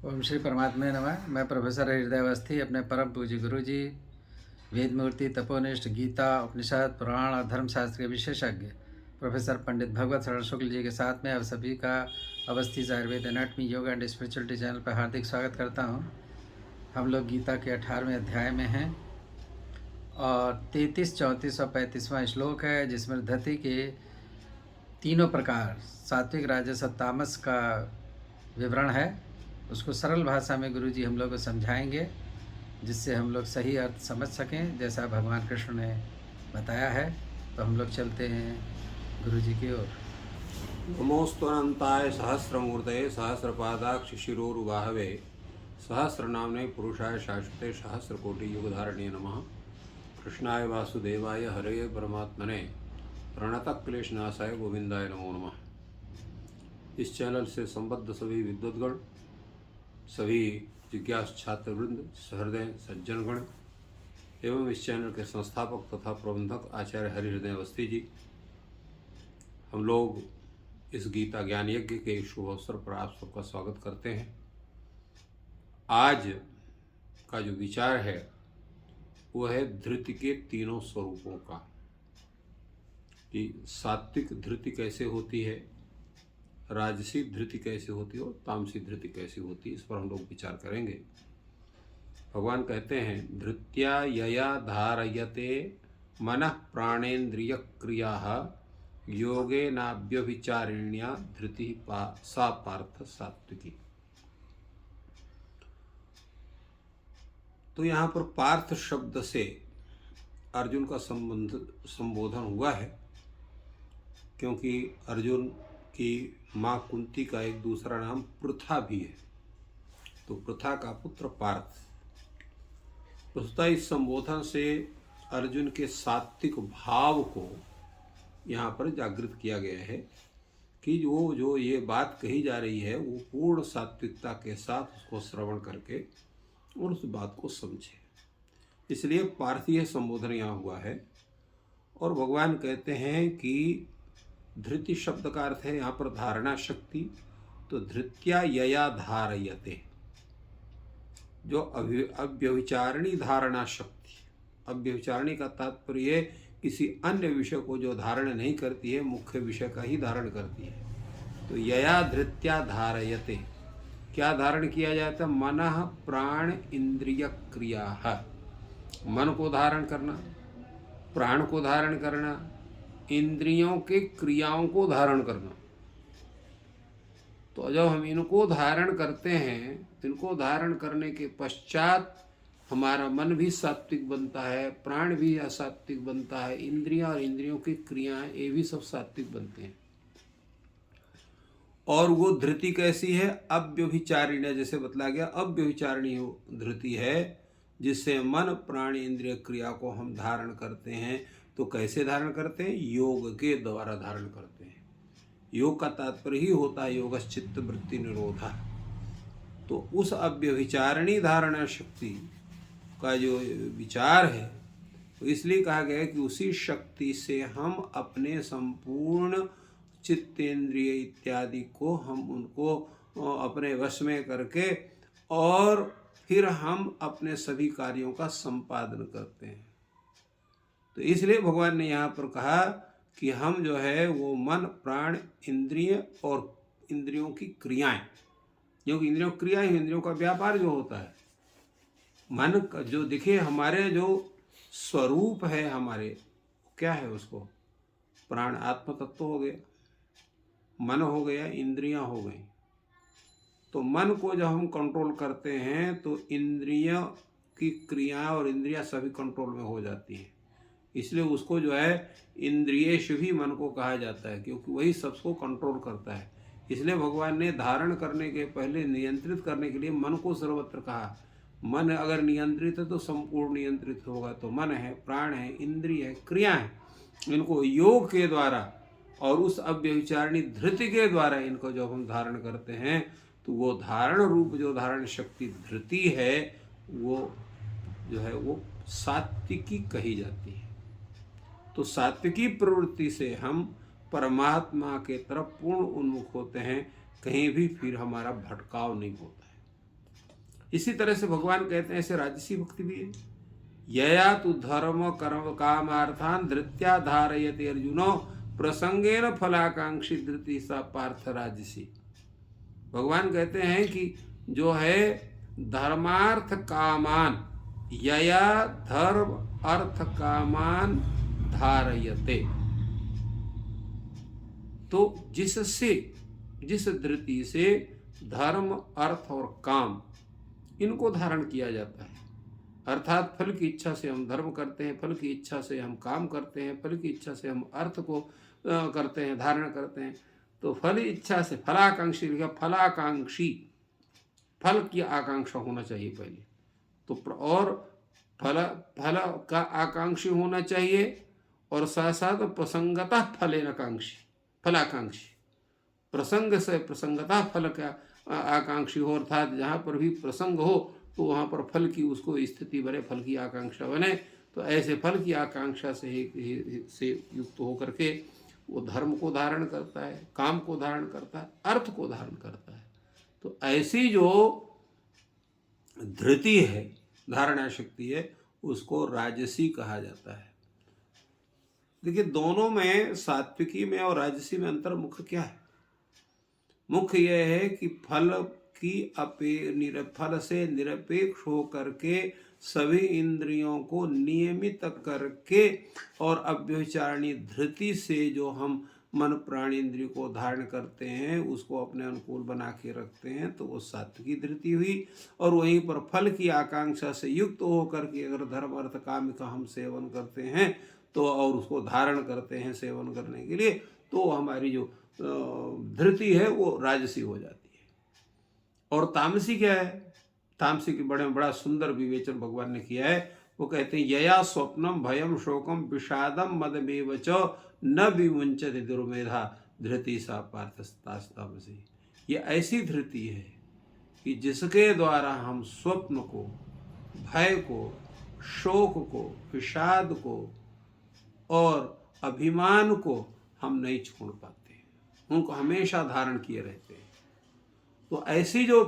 ओम श्री परमात्मा नमः। मैं प्रोफेसर हृदय अवस्थी अपने परम पूज्य गुरु जी वेदमूर्ति तपोनिष्ठ गीता उपनिषद पुराण और धर्मशास्त्र के विशेषज्ञ प्रोफेसर पंडित भगवत शरण शुक्ल जी के साथ में आप सभी का Awasthi Ayurveda anatomy yoga and spirituality channel पर हार्दिक स्वागत करता हूँ। हम लोग गीता के 18वें अध्याय में हैं और 33, 34 और 35वां श्लोक है, जिसमें धरती के तीनों प्रकार सात्विक राजस और तामस का विवरण है। उसको सरल भाषा में गुरु जी हम लोग को समझाएंगे, जिससे हम लोग सही अर्थ समझ सकें जैसा भगवान कृष्ण ने बताया है। तो हम लोग चलते हैं गुरु जी की ओर। नमोस्तुअनंताय सहस्रमूर्तये सहस्रपादाक्ष शिरोरुबाहवे सहस्रनाम्ने पुरुषाय शाश्वते सहस्रकोटि युगधारणे नमः। कृष्णाय वासुदेवाय हरे परमात्मने प्रणतक्लेशनाशाय गोविंदाय नमो नमः। इस चैनल से संबद्ध सभी विद्वद्गण, सभी जिज्ञासु छात्रवृंद, सहृदय सज्जनगण एवं इस चैनल के संस्थापक तथा प्रबंधक आचार्य हरिहृदय अवस्थी जी, हम लोग इस गीता ज्ञान यज्ञ के शुभ अवसर पर आप सबका स्वागत करते हैं। आज का जो विचार है वो है धृति के तीनों स्वरूपों का, कि सात्विक धृति कैसे होती है, राजसी धृति कैसे होती है और तामसी धृति कैसे होती है। इस पर हम लोग विचार करेंगे। भगवान कहते हैं, धृत्या यया धारयते मनः प्राणेन्द्रिय क्रिया योगे नाभ्यभिचारिण्या धृति सा पार्थ सात्विकी। तो यहाँ पर पार्थ शब्द से अर्जुन का संबोधन हुआ है, क्योंकि अर्जुन की माँ कुंती का एक दूसरा नाम पृथा भी है। तो पृथा का पुत्र पार्थ। वस्तुतः इस संबोधन से अर्जुन के सात्विक भाव को यहाँ पर जागृत किया गया है कि वो जो ये बात कही जा रही है वो पूर्ण सात्विकता के साथ उसको श्रवण करके और उस बात को समझे। इसलिए पार्थीय संबोधन यहाँ हुआ है। और भगवान कहते हैं कि धृति शब्द का अर्थ है यहाँ पर धारणा शक्ति। तो धृत्या यया धारयते, जो अव्यभिचारिणी धारणा शक्ति। अव्यभिचारिणी का तात्पर्य किसी अन्य विषय को जो धारण नहीं करती है, मुख्य विषय का ही धारण करती है। तो यया धृत्या धारयते, क्या धारण किया जाता है? मनः प्राण इंद्रिय क्रिया। मन को धारण करना, प्राण को धारण करना, इंद्रियों के क्रियाओं को धारण करना। तो जब हम इनको धारण करते हैं, तो इनको धारण करने के पश्चात हमारा मन भी सात्विक बनता है, प्राण भी असात्विक बनता है, इंद्रियां और इंद्रियों की क्रियाएं ये भी सब सात्विक बनते हैं। और वो धृति कैसी है? अव्यभिचारिणी, जैसे बतला गया, अव्यभिचारिणी धृति है, जिससे मन प्राण इंद्रिय क्रिया को हम धारण करते हैं। तो कैसे धारण करते हैं? योग के द्वारा धारण करते हैं। योग का तात्पर्य ही होता है योगश्चित्त वृत्ति निरोधा। तो उस अव्यभिचारिणी धारणा शक्ति का जो विचार है, तो इसलिए कहा गया है कि उसी शक्ति से हम अपने संपूर्ण चित्तेंद्रिय इत्यादि को हम उनको अपने वश में करके और फिर हम अपने सभी कार्यों का संपादन करते हैं। तो इसलिए भगवान ने यहाँ पर कहा कि हम जो है वो मन प्राण इंद्रिय और इंद्रियों की क्रियाएं, क्योंकि इंद्रियों की क्रियाएं, इंद्रियों का व्यापार जो होता है, मन का जो दिखे, हमारे जो स्वरूप है हमारे, क्या है उसको? प्राण आत्म तत्व हो गया, मन हो गया, इंद्रियां हो गई। तो मन को जब हम कंट्रोल करते हैं तो इंद्रियों की क्रियाएं और इंद्रियां सभी कंट्रोल में हो जाती हैं। इसलिए उसको जो है इंद्रियेश भी मन को कहा जाता है, क्योंकि वही सबको कंट्रोल करता है। इसलिए भगवान ने धारण करने के पहले नियंत्रित करने के लिए मन को सर्वत्र कहा। मन अगर नियंत्रित है तो संपूर्ण नियंत्रित होगा। तो मन है, प्राण है, इंद्रिय है, क्रिया है, इनको योग के द्वारा और उस अव्यभिचारिणी धृति के द्वारा इनको जब हम धारण करते हैं, तो वो धारण रूप जो धारण शक्ति धृति है, वो जो है वो सात्विकी कही जाती है। तो सात्विकी प्रवृत्ति से हम परमात्मा के तरफ पूर्ण उन्मुख होते हैं, कहीं भी फिर हमारा भटकाव नहीं होता है। इसी तरह से भगवान कहते हैं ऐसे राजसी भक्ति भी है। यया तु धर्म कर्म कामार्थान धृत्या धारयते अर्जुनो प्रसंगेन फलाकांक्षी धृति सा पार्थ राजसी। भगवान कहते हैं कि जो है धर्मार्थ कामान, यया धर्म अर्थ कामान धारयते, तो जिस धृति से धर्म अर्थ और काम इनको धारण किया जाता है, अर्थात फल की इच्छा से हम धर्म करते हैं, फल की इच्छा से हम काम करते हैं, फल की इच्छा से हम अर्थ को करते हैं, धारण करते हैं। तो फल इच्छा से फलाकांक्षी लिखा, फलाकांक्षी, फल की आकांक्षा होना चाहिए पहले तो, और फल का आकांक्षी होना चाहिए, और साथ साथ प्रसंगतः फलेन आकांक्षी, फलाकांक्षी, प्रसंग से प्रसंगतः फल का आकांक्षी हो, अर्थात जहाँ पर भी प्रसंग हो तो वहाँ पर फल की उसको स्थिति बने, फल की आकांक्षा बने। तो ऐसे फल की आकांक्षा से युक्त होकर के वो धर्म को धारण करता है, काम को धारण करता है, अर्थ को धारण करता है। तो ऐसी जो धृति है, धारणा शक्ति है, उसको राजसी कहा जाता है। देखिए दोनों में, सात्विकी में और राजसी में अंतर मुख्य क्या है? मुख्य यह है कि फल से निरपेक्ष होकर के सभी इंद्रियों को नियमित करके और अव्यभिचारिणी धृति से जो हम मन प्राणी इंद्रिय को धारण करते हैं, उसको अपने अनुकूल बना के रखते हैं, तो वो सात्विकी धृति हुई। और वहीं पर फल की आकांक्षा से युक्त होकर के अगर धर्म अर्थ काम का हम सेवन करते हैं तो, और उसको धारण करते हैं सेवन करने के लिए, तो हमारी जो धृति है वो राजसी हो जाती है। और तामसी क्या है? तामसी के बड़ा सुंदर विवेचन भगवान ने किया है। वो कहते हैं यया स्वप्नम भयम शोकम विषादम मदमेव च न विमुंचति दुर्मेधा धृति सा पार्थस्तामसी। ये ऐसी धृति है कि जिसके द्वारा हम स्वप्न को, भय को, शोक को, विषाद को और अभिमान को हम नहीं छोड़ पाते, उनको हमेशा धारण किए रहते हैं। तो ऐसी जो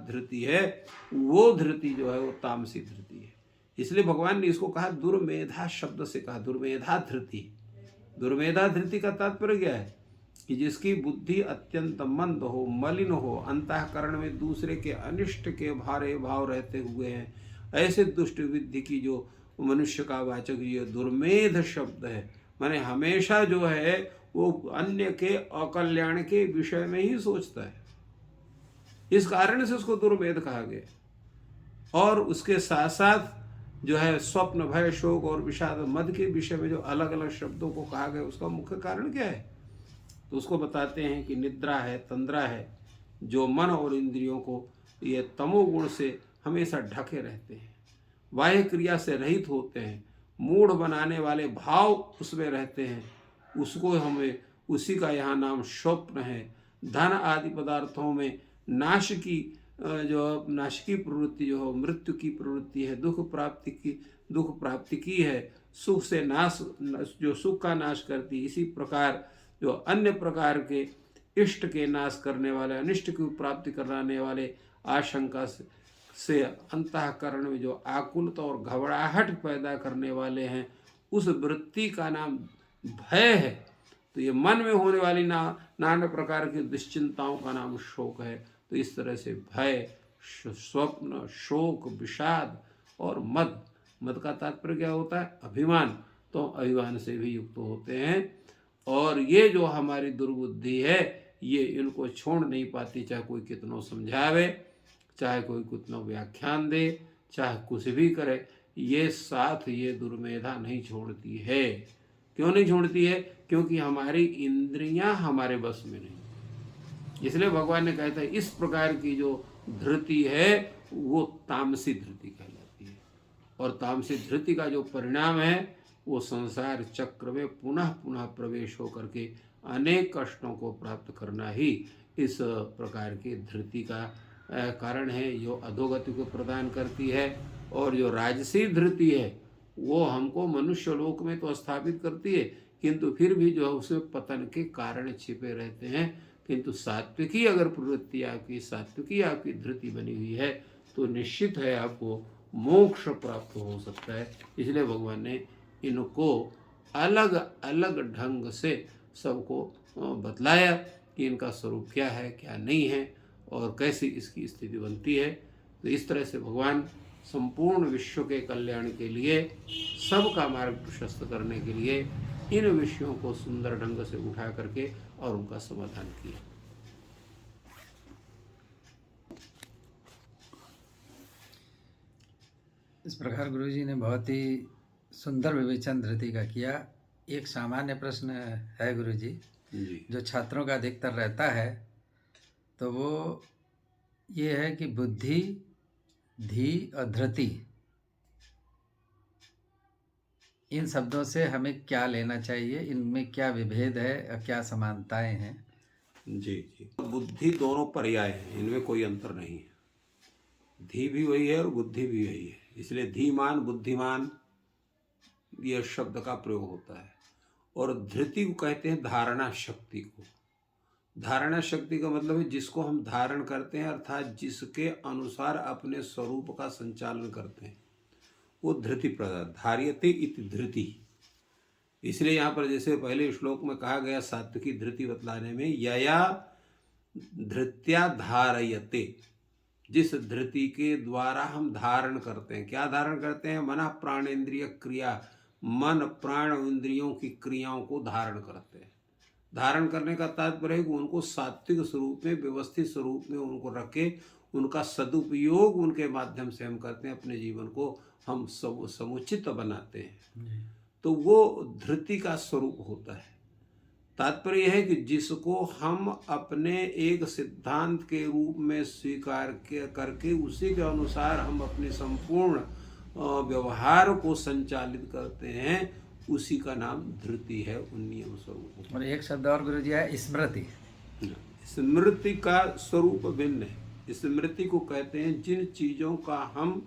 धृति है, वो धृति जो है वो तामसी धृति है। इसलिए भगवान ने इसको कहा दुर्मेधा शब्द से कहा, दुर्मेधा धृति। दुर्मेधा धृति का तात्पर्य क्या है? कि जिसकी बुद्धि अत्यंत मंद हो, मलिन हो, अंतःकरण में दूसरे के अनिष्ट के भारे भाव रहते हुए हैं, ऐसे दुष्ट विद्धि की जो मनुष्य का वाचक ये दुर्मेध शब्द है, माने हमेशा जो है वो अन्य के अकल्याण के विषय में ही सोचता है। इस कारण से उसको दुर्मेध कहा गया। और उसके साथ साथ जो है स्वप्न, भय, शोक और विषाद, मद के विषय में जो अलग अलग शब्दों को कहा गया, उसका मुख्य कारण क्या है? तो उसको बताते हैं कि निद्रा है, तंद्रा है, जो मन और इंद्रियों को ये तमोगुण से हमेशा ढके रहते हैं, बाह्य क्रिया से रहित होते हैं, मूढ़ बनाने वाले भाव उसमें रहते हैं, उसको हमें, उसी का यहाँ नाम स्वप्न है। धन आदि पदार्थों में नाश की प्रवृत्ति जो है, मृत्यु की प्रवृत्ति है, दुख प्राप्ति की है, सुख से नाश, जो सुख का नाश करती। इसी प्रकार जो अन्य प्रकार के इष्ट के नाश करने वाले, अनिष्ट की प्राप्ति कराने वाले, आशंका से अंतःकरण में जो आकुलता और घबराहट पैदा करने वाले हैं, उस वृत्ति का नाम भय है। तो ये मन में होने वाली नाना प्रकार की दुश्चिंताओं का नाम शोक है। तो इस तरह से भय, स्वप्न, शोक, विषाद और मद का तात्पर्य क्या होता है? अभिमान। तो अभिमान से भी युक्त होते हैं। और ये जो हमारी दुर्बुद्धि है, ये इनको छोड़ नहीं पाती, चाहे कोई कितना समझावे, चाहे कोई कितना व्याख्यान दे, चाहे कुछ भी करे, ये साथ ये दुर्मेधा नहीं छोड़ती है। क्यों नहीं छोड़ती है? क्योंकि हमारी इंद्रियां हमारे बस में नहीं। इसलिए भगवान ने कहा था इस प्रकार की जो धृति है वो तामसी धृति कहलाती है। और तामसी धृति का जो परिणाम है वो संसार चक्र में पुनः पुनः प्रवेश होकर के अनेक कष्टों को प्राप्त करना ही इस प्रकार की धृति का कारण है, जो अधोगति को प्रदान करती है। और जो राजसी धृति है वो हमको मनुष्य लोक में तो स्थापित करती है, किंतु फिर भी जो है उसमें पतन के कारण छिपे रहते हैं। किंतु सात्विकी अगर प्रवृत्ति आपकी, सात्विकी आपकी धृति बनी हुई है तो निश्चित है आपको मोक्ष प्राप्त हो सकता है। इसलिए भगवान ने इनको अलग अलग ढंग से सबको बतलाया कि इनका स्वरूप क्या है, क्या नहीं है और कैसी इसकी स्थिति बनती है। तो इस तरह से भगवान संपूर्ण विश्व के कल्याण के लिए, सबका मार्ग प्रशस्त करने के लिए इन विषयों को सुंदर ढंग से उठा करके और उनका समाधान किया। इस प्रकार गुरुजी ने बहुत ही सुंदर विवेचन धृति का किया। एक सामान्य प्रश्न है गुरुजी, जी जो छात्रों का अधिकतर रहता है, तो वो ये है कि बुद्धि, धी और धृति, इन शब्दों से हमें क्या लेना चाहिए, इनमें क्या विभेद है और क्या समानताएं हैं? जी जी, बुद्धि दोनों पर्याय हैं, इनमें कोई अंतर नहीं है। धी भी वही है और बुद्धि भी वही है, इसलिए धीमान बुद्धिमान यह शब्द का प्रयोग होता है। और धृति को कहते हैं धारणा शक्ति को। धारणा शक्ति का मतलब है जिसको हम धारण करते हैं, अर्थात जिसके अनुसार अपने स्वरूप का संचालन करते हैं, वो धृति प्रदान। धार्यते इति धृति। इसलिए यहाँ पर जैसे पहले श्लोक में कहा गया सात्विकी धृति बतलाने में, यया धृत्या धारयते, जिस धृति के द्वारा हम धारण करते हैं। क्या धारण करते हैं? मन प्राणेन्द्रिय क्रिया, मन प्राण इंद्रियों की क्रियाओं को धारण करते हैं। धारण करने का तात्पर्य है कि उनको सात्विक स्वरूप में, व्यवस्थित स्वरूप में उनको रखे, उनका सदुपयोग उनके माध्यम से हम करते हैं, अपने जीवन को हम समुचित बनाते हैं। तो वो धृति का स्वरूप होता है। तात्पर्य है कि जिसको हम अपने एक सिद्धांत के रूप में स्वीकार करके उसी के अनुसार हम अपने संपूर्ण व्यवहार को संचालित करते हैं, उसी का नाम धृति है, उन्नियम स्वरूप। और एक शब्द और गुरुजी है स्मृति। स्मृति का स्वरूप भिन्न है। स्मृति को कहते हैं जिन चीज़ों का हम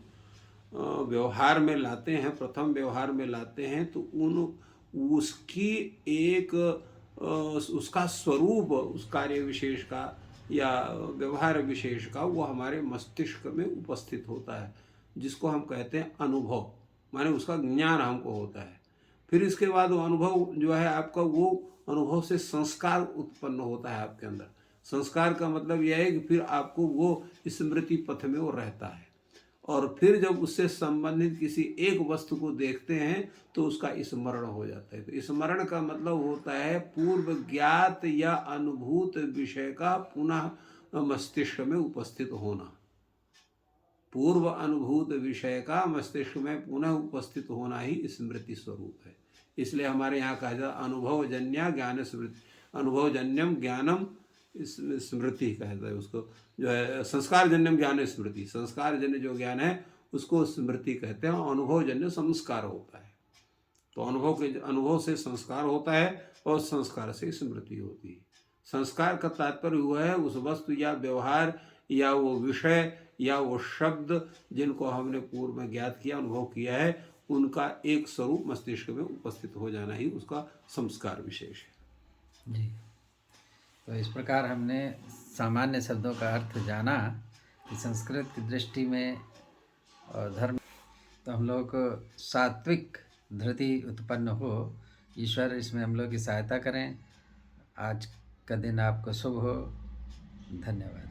व्यवहार में लाते हैं, प्रथम व्यवहार में लाते हैं, तो उसकी एक उसका स्वरूप, उस कार्य विशेष का या व्यवहार विशेष का, वो हमारे मस्तिष्क में उपस्थित होता है, जिसको हम कहते हैं अनुभव, माने उसका ज्ञान हमको होता है। फिर इसके बाद वो अनुभव जो है आपका, वो अनुभव से संस्कार उत्पन्न होता है आपके अंदर। संस्कार का मतलब यह है कि फिर आपको वो स्मृति पथ में वो रहता है, और फिर जब उससे संबंधित किसी एक वस्तु को देखते हैं तो उसका स्मरण हो जाता है। तो स्मरण का मतलब होता है पूर्व ज्ञात या अनुभूत विषय का पुनः मस्तिष्क में उपस्थित होना। पूर्व अनुभूत विषय का मस्तिष्क में पुनः उपस्थित होना ही स्मृति स्वरूप है। इसलिए हमारे यहाँ कहा जाता अनुभवजन्य ज्ञान स्मृति, अनुभवजन्यम ज्ञानम स्मृति कहता है उसको, जो है संस्कारजन्यम ज्ञान स्मृति। संस्कारजन्य जो ज्ञान है उसको स्मृति कहते हैं। अनुभवजन्य संस्कार होता है, तो अनुभव से संस्कार होता है और संस्कार से स्मृति होती है। संस्कार का तात्पर्य हुआ है उस वस्तु या व्यवहार या वो विषय या वो शब्द जिनको हमने पूर्व में ज्ञात किया, अनुभव किया है, उनका एक स्वरूप मस्तिष्क में उपस्थित हो जाना ही उसका संस्कार विशेष है। जी, तो इस प्रकार हमने सामान्य शब्दों का अर्थ जाना कि संस्कृत की दृष्टि में और धर्म, तो हम लोग को सात्विक धृति उत्पन्न हो। ईश्वर इसमें हम लोग की सहायता करें। आज का दिन आपको शुभ हो। धन्यवाद।